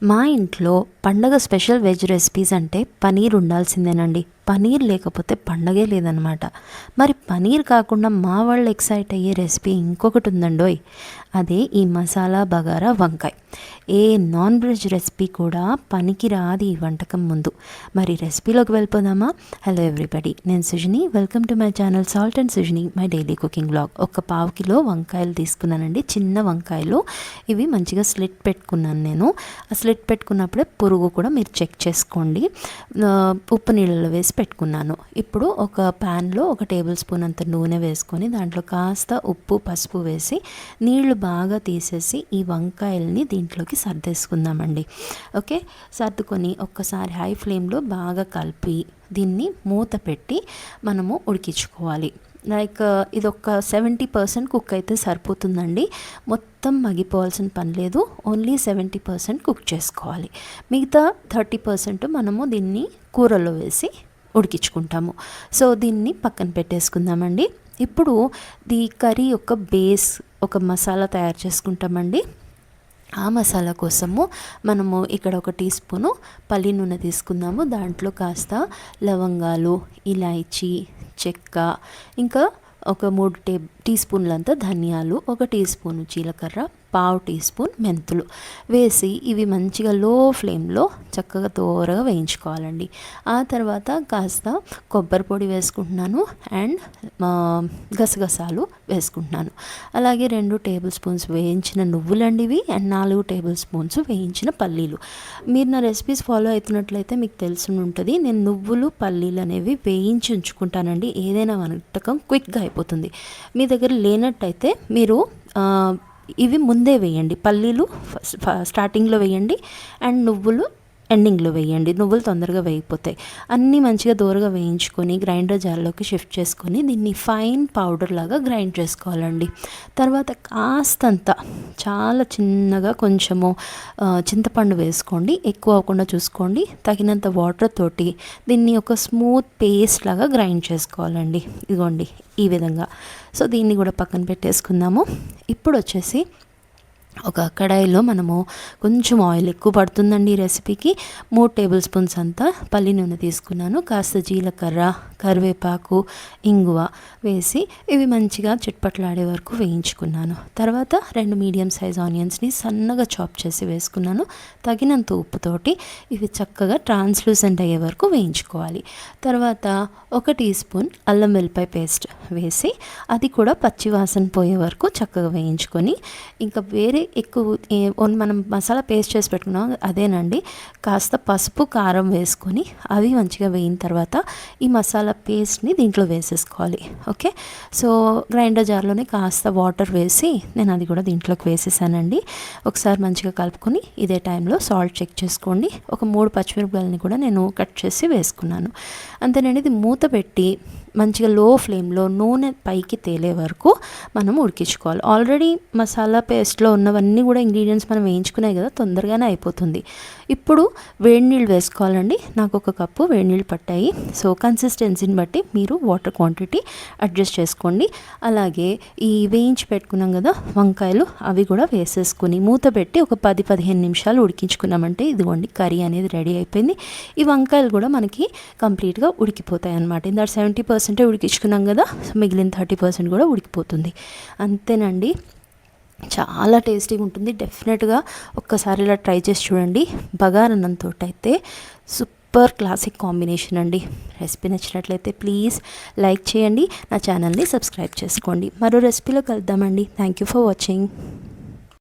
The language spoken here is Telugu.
మా ఇంట్లో పండగ స్పెషల్ వెజ్ రెసిపీస్ అంటే పనీర్ ఉండాల్సిందేనండి. పనీర్ లేకపోతే పండగే లేదనమాట. మరి పనీర్ కాకుండా మా వాళ్ళు ఎక్సైట్ అయ్యే రెసిపీ ఇంకొకటి ఉందండోయ్. అదే ఈ మసాలా బగారా వంకాయ. ఏ నాన్ వెజ్ రెసిపీ కూడా పనికి రాదు ఈ వంటకం ముందు. మరి రెసిపీలోకి వెళ్ళిపోదామా? హలో ఎవ్రీబడి, నేను Sujani. Welcome to my channel salt and Sujani, my daily cooking blog. ఒక పావు కిలో వంకాయలు తీసుకున్నానండి, చిన్న వంకాయలు. ఇవి మంచిగా స్లిట్ పెట్టుకున్నాను నేను. ఆ స్లిట్ పెట్టుకున్నప్పుడే పురుగు కూడా మీరు చెక్ చేసుకోండి. ఉప్పు నీళ్ళలో వేసి పెట్టుకున్నాను. ఇప్పుడు ఒక ప్యాన్లో 1 టేబుల్ స్పూన్ అంత నూనె వేసుకొని దాంట్లో కాస్త ఉప్పు పసుపు వేసి నీళ్లు బాగా తీసేసి ఈ వంకాయల్ని దీంట్లోకి సర్దేసుకుందామండి. ఓకే, సర్దుకొని ఒక్కసారి హై ఫ్లేమ్లో బాగా కలిపి దీన్ని మూత పెట్టి మనము ఉడికించుకోవాలి. లైక్ ఇది ఒక 70% కుక్ అయితే సరిపోతుందండి. మొత్తం మగ్గిపోవాల్సిన పని లేదు, ఓన్లీ 70% కుక్ చేసుకోవాలి. మిగతా 30% మనము దీన్ని కూరలో వేసి ఉడికించుకుంటాము. సో దీన్ని పక్కన పెట్టేసుకుందామండి. ఇప్పుడు ఈ కర్రీ యొక్క బేస్ ఒక మసాలా తయారు చేసుకుంటామండి. ఆ మసాలా కోసము మనము ఇక్కడ 1 టీ స్పూను పల్లి నూనె తీసుకుందాము. దాంట్లో కాస్త లవంగాలు, ఇలాయచీ, చెక్క, ఇంకా ఒక 3 టీ స్పూన్లంతా ధనియాలు, 1 టీ స్పూను జీలకర్ర, పావు టీ స్పూన్ మెంతులు వేసి ఇవి మంచిగా లో ఫ్లేమ్లో చక్కగా దోరగా వేయించుకోవాలండి. ఆ తర్వాత కాస్త కొబ్బరి పొడి వేసుకుంటున్నాను అండ్ గసగసాలు వేసుకుంటున్నాను. అలాగే 2 టేబుల్ స్పూన్స్ వేయించిన నువ్వులండి ఇవి, అండ్ 4 టేబుల్ స్పూన్స్ వేయించిన పల్లీలు. మీరు నా రెసిపీస్ ఫాలో అవుతున్నట్లయితే మీకు తెలిసి ఉంటుంది, నేను నువ్వులు పల్లీలు అనేవి వేయించి ఉంచుకుంటానండి. ఏదైనా వంటకం క్విక్గా అయిపోతుంది. మీ దగ్గర లేనట్టయితే మీరు ఇవి ముందే వేయండి. పల్లీలు స్టార్టింగ్లో వేయండి అండ్ నువ్వులు ఎండింగ్లో వేయండి. నువ్వులు తొందరగా వేగిపోతాయి. అన్నీ మంచిగా దూరగా వేయించుకొని గ్రైండర్ జార్లోకి షిఫ్ట్ చేసుకొని దీన్ని ఫైన్ పౌడర్ లాగా గ్రైండ్ చేసుకోవాలండి. తర్వాత కాస్తంత చాలా చిన్నగా కొంచెము చింతపండు వేసుకోండి, ఎక్కువ అవ్వకుండా చూసుకోండి. తగినంత వాటర్ తోటి దీన్ని ఒక స్మూత్ పేస్ట్ లాగా గ్రైండ్ చేసుకోవాలండి. ఇదిగోండి ఈ విధంగా. సో దీన్ని కూడా పక్కన పెట్టేసుకుందాము. ఇప్పుడు వచ్చేసి ఒక కడాయిలో మనము కొంచెం ఆయిల్ ఎక్కువ పడుతుందండి ఈ రెసిపీకి. 3 టేబుల్ స్పూన్స్ అంతా పల్లి నూనె తీసుకున్నాను. కాస్త జీలకర్ర, కరివేపాకు, ఇంగువ వేసి ఇవి మంచిగా చిట్పట్లాడే వరకు వేయించుకున్నాను. తర్వాత 2 మీడియం సైజ్ ఆనియన్స్ని సన్నగా చాప్ చేసి వేసుకున్నాను. తగినంత ఉప్పుతోటి ఇవి చక్కగా ట్రాన్స్లూసెంట్ అయ్యే వరకు వేయించుకోవాలి. తర్వాత 1 టీ స్పూన్ అల్లం వెల్లిపాయ పేస్ట్ వేసి అది కూడా పచ్చివాసన పోయే వరకు చక్కగా వేయించుకొని, ఇంకా వేరే ఎక్కువ మనం మసాలా పేస్ట్ చేసి పెట్టుకున్నాం అదేనండి, కాస్త పసుపు కారం వేసుకొని అవి మంచిగా వేయిన తర్వాత ఈ మసాలా పేస్ట్ని దీంట్లో వేసేసుకోవాలి. ఓకే, సో గ్రైండర్ జార్లోనే కాస్త వాటర్ వేసి నేను అది కూడా దీంట్లోకి వేసేసానండి. ఒకసారి మంచిగా కలుపుకొని ఇదే టైంలో సాల్ట్ చెక్ చేసుకోండి. ఒక 3 పచ్చిమిరపకాయలని కూడా నేను కట్ చేసి వేసుకున్నాను. అంతేనండి. ఇది మూత పెట్టి మంచిగా లో ఫ్లేమ్లో నూనె పైకి తేలే వరకు మనం ఉడికించుకోవాలి. ఆల్రెడీ మసాలా పేస్ట్లో ఉన్నవన్నీ కూడా ఇంగ్రీడియంట్స్ మనం వేయించుకున్నాయి కదా, తొందరగానే అయిపోతుంది. ఇప్పుడు వేడి నీళ్ళు వేసుకోవాలండి. నాకు 1 కప్పు వేడి నీళ్ళు పట్టాయి. సో కన్సిస్టెన్సీని బట్టి మీరు వాటర్ క్వాంటిటీ అడ్జస్ట్ చేసుకోండి. అలాగే ఈ వేయించి పెట్టుకున్నాం కదా వంకాయలు, అవి కూడా వేసేసుకొని మూత పెట్టి ఒక 10-15 నిమిషాలు ఉడికించుకున్నామంటే ఇదిగోండి కర్రీ అనేది రెడీ అయిపోయింది. ఈ వంకాయలు కూడా మనకి కంప్లీట్గా ఉడికిపోతాయి అన్నమాట. ఇందా 70% ఉడికించుకున్నాం కదా, మిగిలిన 30% కూడా ఉడికిపోతుంది. అంతేనండి, చాలా టేస్టీగా ఉంటుంది. డెఫినెట్గా ఒక్కసారి ఇలా ట్రై చేసి చూడండి. బగారన్నంతో అయితే సూపర్ క్లాసిక్ కాంబినేషన్ అండి. రెసిపీ నచ్చినట్లయితే ప్లీజ్ లైక్ చేయండి, నా ఛానల్ని సబ్స్క్రైబ్ చేసుకోండి. మరో రెసిపీలో కలుద్దామండి. Thank you for watching.